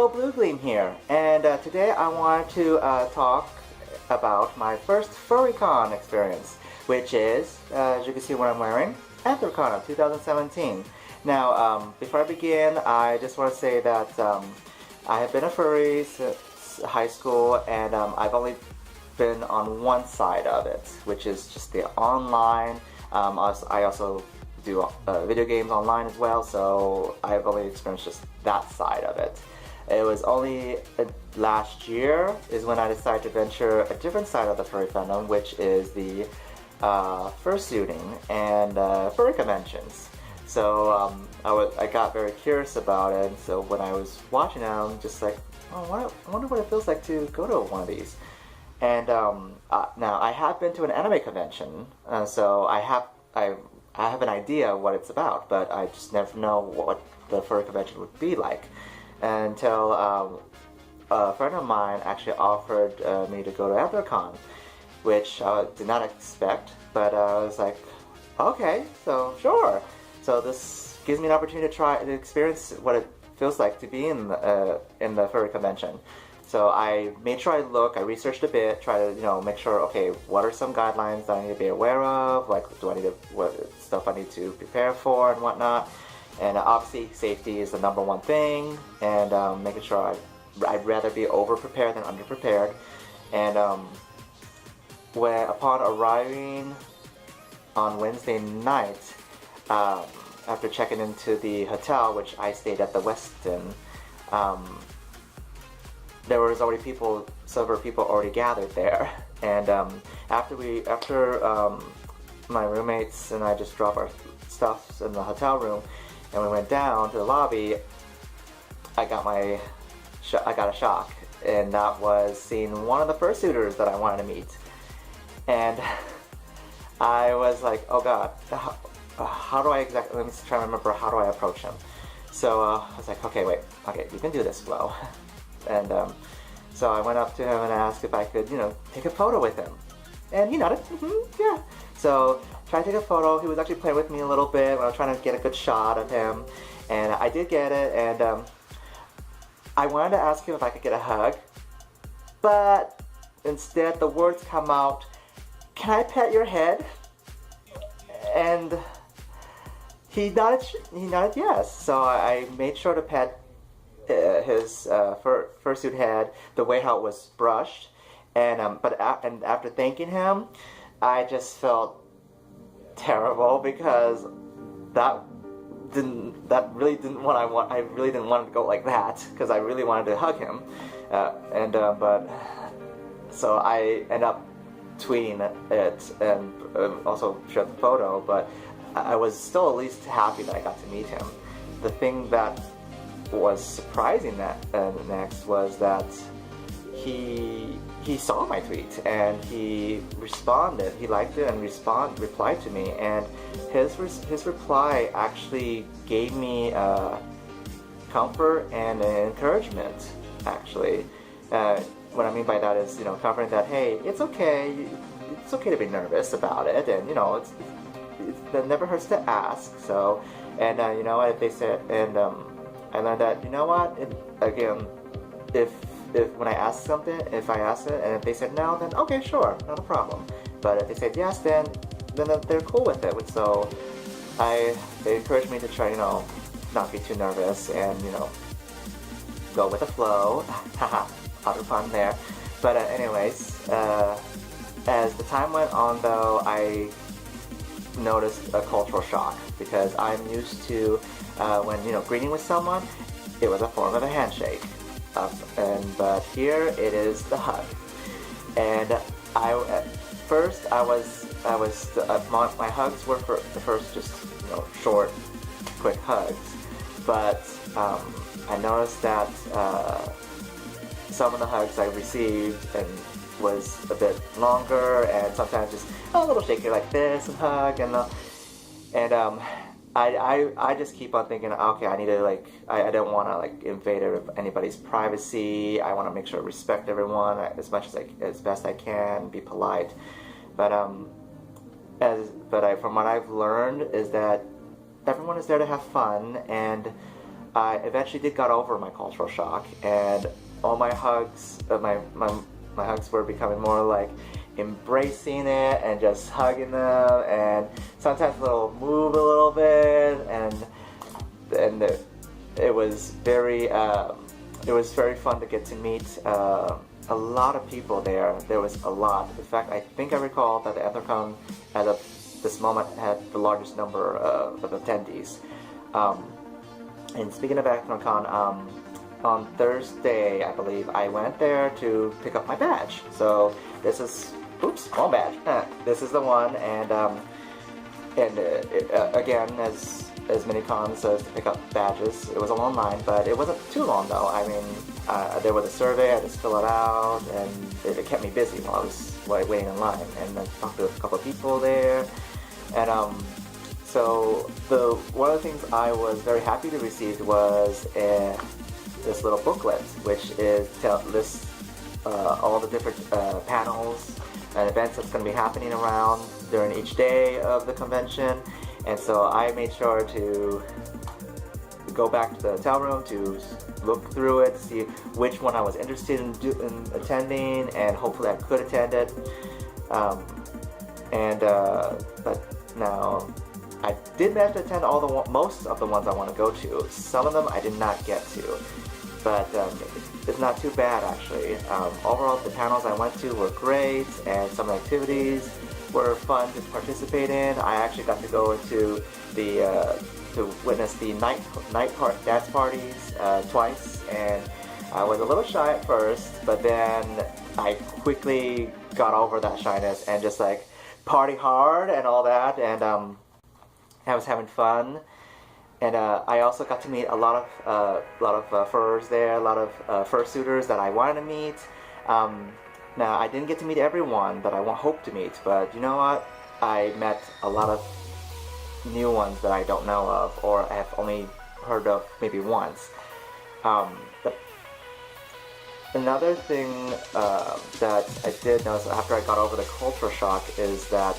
Hello, Blue Gleam here, and today I wanted to talk about my first FurryCon experience, which is, as you can see what I'm wearing, Anthrocon of 2017. Now, before I begin, I just want to say that I have been a furry since high school, and I've only been on one side of it, which is just the online. I also do video games online as well, so I've only experienced just that side of it. It was only last year is when I decided to venture a different side of the furry fandom, which is the fursuiting and furry conventions. So I got very curious about it, so when I was watching them, I'm just like, oh, I wonder what it feels like to go to one of these. And now I have been to an anime convention, so I have an idea what it's about, but I just never know what the furry convention would be like until a friend of mine actually offered me to go to Anthrocon, which I did not expect, but I was like, okay, so sure. So this gives me an opportunity to experience what it feels like to be in the furry convention. So I made sure I researched a bit, try to make sure, okay, what are some guidelines that I need to be aware of, like what stuff I need to prepare for and whatnot. And obviously safety is the number one thing, and making sure I'd rather be over-prepared than under-prepared. And upon arriving on Wednesday night, after checking into the hotel, which I stayed at the Westin, there was already several people already gathered there. And after my roommates and I just dropped our stuff in the hotel room, and we went down to the lobby, I got a shock, and that was seeing one of the fursuiters that I wanted to meet. And I was like, oh god, how do I exactly, let me try to remember, how do I approach him? So I was like, okay, you can do this, Flo. And so I went up to him and asked if I could, take a photo with him. And he nodded, yeah. So tried to take a photo. He was actually playing with me a little bit when I was trying to get a good shot of him. And I did get it, and I wanted to ask him if I could get a hug. But instead the words come out, "Can I pet your head?" And he nodded yes. So I made sure to pet his fursuit head the way how it was brushed, and after thanking him, I just felt terrible because I really didn't want to go like that, because I really wanted to hug him, but so I end up tweeting it and also shared the photo, but I was still at least happy that I got to meet him. The thing that was surprising next was that he saw my tweet and he responded. He liked it and replied to me, and his reply actually gave me comfort and encouragement. Actually, what I mean by that is comfort that, hey, it's okay to be nervous about it, and it never hurts to ask. So, and they said, and I learned that, again, if when I ask something, if I ask it, and if they said no, then okay, sure, not a problem. But if they said yes, then they're cool with it. So they encouraged me to try, not be too nervous and, go with the flow. Haha, other fun there. But anyways, as the time went on though, I noticed a cultural shock, because I'm used to when greeting with someone, it was a form of a handshake, but here it is the hug. And at first my hugs were first just short, quick hugs, but I noticed that some of the hugs I received and was a bit longer, and sometimes just a little shaky like this and hug, and I just keep on thinking, okay, I need to I don't want to invade anybody's privacy. I want to make sure I respect everyone as best I can, be polite. But from what I've learned is that everyone is there to have fun, and I eventually did got over my cultural shock, and all my hugs, my hugs were becoming more like embracing it and just hugging them, and sometimes they'll move a little bit, and it was very fun to get to meet a lot of people there. There was a lot. In fact, I think I recall that the Anthrocon at this moment had the largest number of attendees. And speaking of Anthrocon, on Thursday, I believe, I went there to pick up my badge. So this is, wrong badge. This is the one, and again, as many cons says to pick up badges. It was a long line, but it wasn't too long though. I mean, there was a survey, I just fill it out, and it kept me busy while I was waiting in line. And I talked to a couple of people there, and so one of the things I was very happy to receive was this little booklet, which lists all the different panels and events that's going to be happening around during each day of the convention. And so I made sure to go back to the hotel room to look through it, see which one I was interested in attending, and hopefully I could attend it. But now I did manage to attend most of the ones I want to go to. Some of them I did not get to, but it's not too bad actually. Overall, the panels I went to were great, and some of the activities were fun to participate in. I actually got to go into to witness the dance parties twice, and I was a little shy at first, but then I quickly got over that shyness and just like party hard and all that, and I was having fun. And I also got to meet a lot of furs there, a lot of fursuiters that I wanted to meet. Now, I didn't get to meet everyone that I hope to meet, but you know what? I met a lot of new ones that I don't know of, or I have only heard of maybe once. Another thing that I did notice after I got over the culture shock is that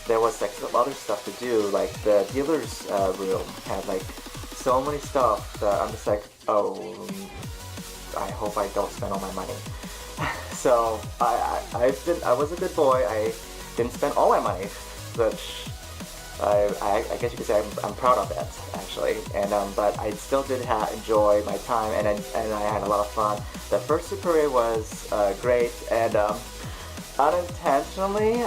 there was like some other stuff to do. Like the dealer's room had like so many stuff that I'm just like, oh, I hope I don't spend all my money. So I was a good boy. I didn't spend all my money, which I guess you could say I'm proud of that actually. And but I still did enjoy my time, and I had a lot of fun. The first Super Parade was great, and unintentionally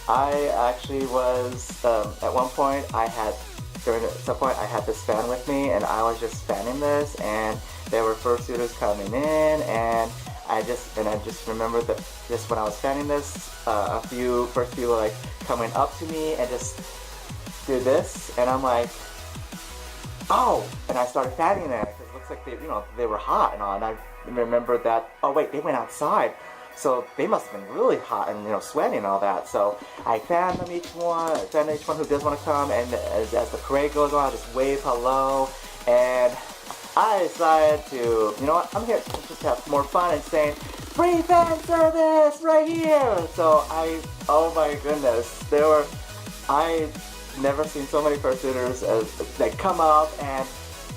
I actually was at one point at some point I had this fan with me, and I was just fanning this, and there were fursuiters coming in, and I just remember that just when I was fanning this, first few were like coming up to me and just do this, and I'm like, oh, and I started fanning it because it looks like they were hot and all, and I remembered that, oh wait, they went outside, so they must have been really hot and sweating and all that. So I fan each one who does want to come, and as the parade goes on, I just wave hello, and I decided to, you know what, I'm here to just have more fun and saying, free fan service right here! So oh my goodness, I've never seen so many fursuiters as they come up and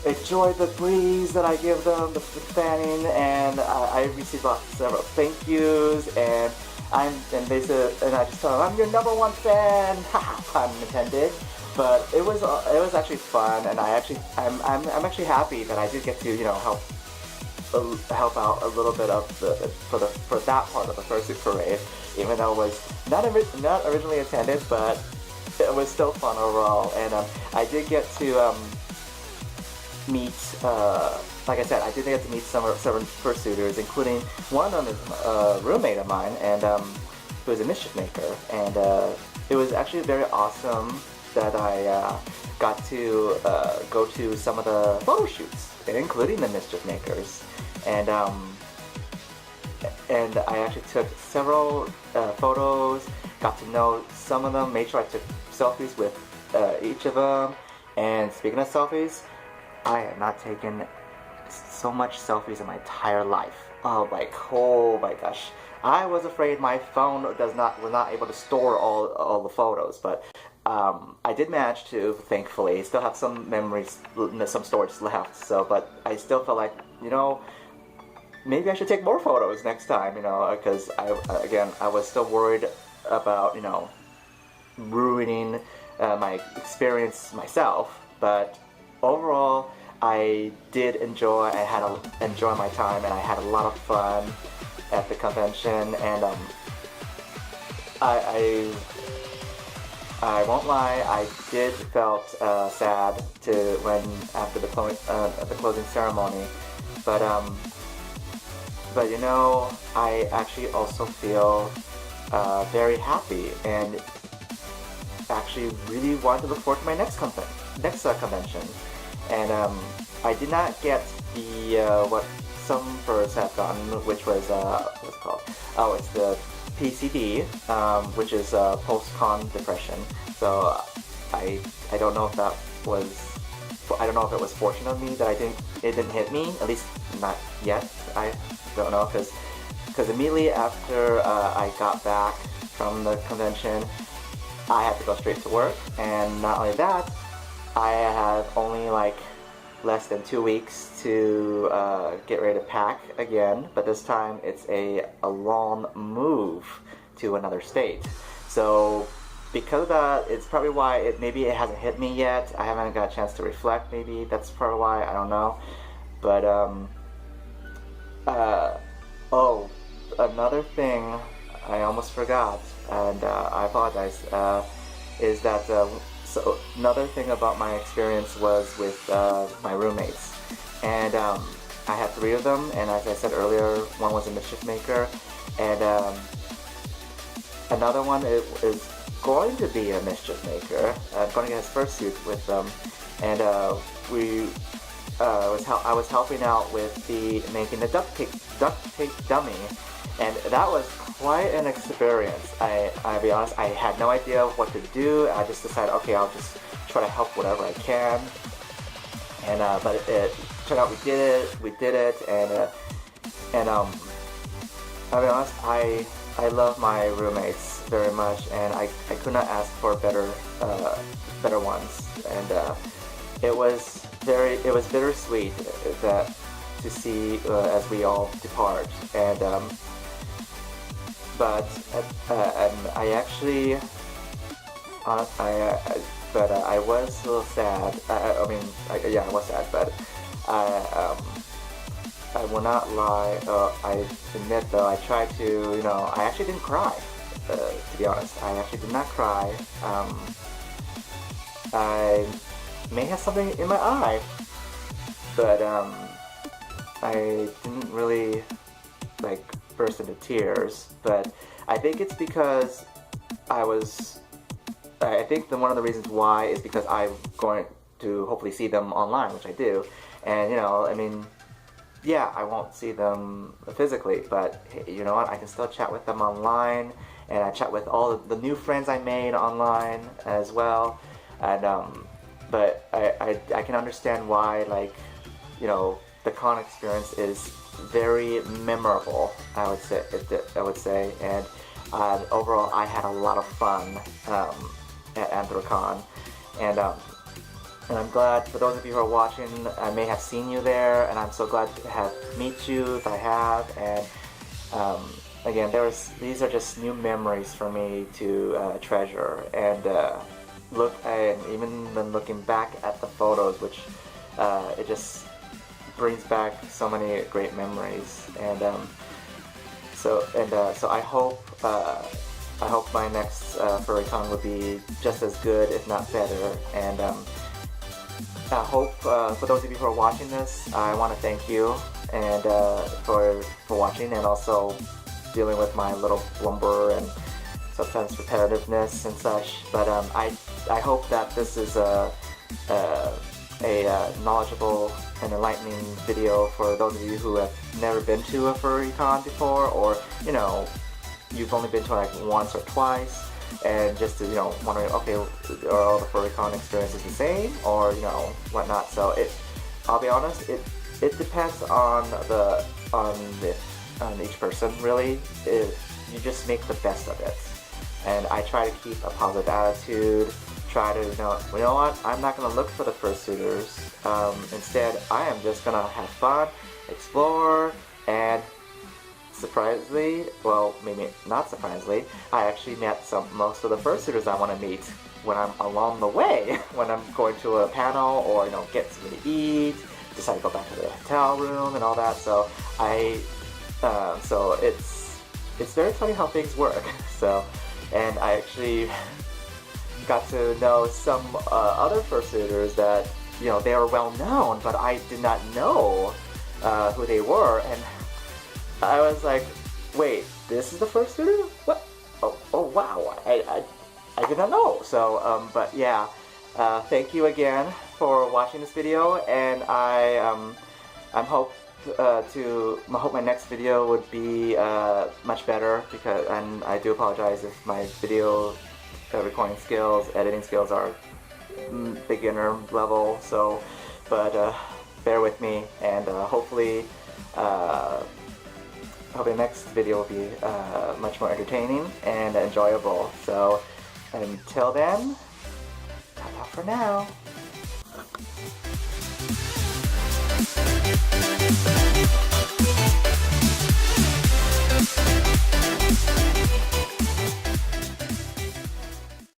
enjoy the breeze that I give them, the fanning, and I received several thank yous, and they said, and I just told them, I'm your #1 fan, haha, pun intended. But it was actually fun, and I'm actually happy that I did get to help out a little bit of for that part of the fursuit parade, even though it was not originally intended, but it was still fun overall. And I did get to meet, like I said, I did get to meet several fursuiters, including one of them is a roommate of mine, and who is a mischief maker, and it was actually very awesome that I got to go to some of the photo shoots, including the mischief makers, and I actually took several photos, got to know some of them, made sure I took selfies with each of them. And speaking of selfies, I have not taken so much selfies in my entire life. oh my gosh. I was afraid my phone was not able to store all the photos, but I did manage to, thankfully, still have some memories, some storage left. So, but I still felt like, maybe I should take more photos next time, because I was still worried about, ruining my experience myself. But overall, I did enjoy. Enjoy my time, and I had a lot of fun at the convention. And I I won't lie, I did felt sad after the closing ceremony, but I actually also feel very happy and actually really want to look forward to my next convention. And I did not get the what some furs have gotten, which was what's it called? Oh, it's the PCD, which is post-con depression. So I don't know if that was I don't know if it was fortunate of me that it didn't hit me, at least not yet. I don't know, because immediately after I got back from the convention, I had to go straight to work, and not only that, I have only like less than 2 weeks to get ready to pack again, but this time it's a long move to another state. So because of that, it's probably why maybe it hasn't hit me yet. I haven't got a chance to reflect. Maybe that's probably why. I don't know. But oh, another thing I almost forgot, and I apologize. Is that so? Another thing about my experience was with my roommates, and I had 3 of them. And as I said earlier, one was a mischief maker, and another one is going to be a mischief maker. I'm going to get his fursuit with them, and I was helping out with making the duct tape dummy, and that was quite an experience. I'll be honest, I had no idea what to do. I just decided, okay, I'll just try to help whatever I can, and but it turned out we did it, and I'll be honest, I love my roommates very much, and I could not ask for better ones, and it was bittersweet to see as we all depart, and but I actually I was a little sad. I was sad, but I will not lie. I admit, though, I tried to, I actually didn't cry, to be honest. I actually did not cry. I may have something in my eye, but I didn't really, burst into tears. But I think it's because I think one of the reasons why is because I'm going to hopefully see them online, which I do. And, yeah, I won't see them physically, but hey, you know what? I can still chat with them online, and I chat with all of the new friends I made online as well. And but I can understand why, the con experience is very memorable. I would say, and overall, I had a lot of fun at Anthrocon, and I'm glad, for those of you who are watching, I may have seen you there, and I'm so glad to meet you if I have. And again, these are just new memories for me to treasure, and even when looking back at the photos, which it just brings back so many great memories. And so I hope my next FurryCon will be just as good, if not better. And I hope, for those of you who are watching this, I want to thank you and for watching, and also dealing with my little blumber and sometimes repetitiveness and such. But I hope that this is a knowledgeable and enlightening video for those of you who have never been to a FurryCon before, or you've only been to once or twice, and just to wondering, okay, are all the FurryCon experiences the same, or whatnot. So I'll be honest, it depends on on each person really. You just make the best of it. And I try to keep a positive attitude, try to, you know what, I'm not going to look for the fursuiters. Instead, I am just going to have fun, explore, and surprisingly, well, maybe not surprisingly, I actually met most of the fursuiters I want to meet when I'm along the way, when I'm going to a panel or, you know, get something to eat, decide to go back to the hotel room and all that. So so it's very funny how things work. So, and I actually got to know some other fursuiters that, you know, they were well known, but I did not know who they were, and I was like, wait, this is the fursuiter? What? Oh wow, I did not know. So, but yeah, thank you again for watching this video, and I hope my next video would be much better, because, and I do apologize if my video recording skills, editing skills are beginner level. So, but bear with me, and hopefully the next video will be much more entertaining and enjoyable. So until then, ta-ta for now.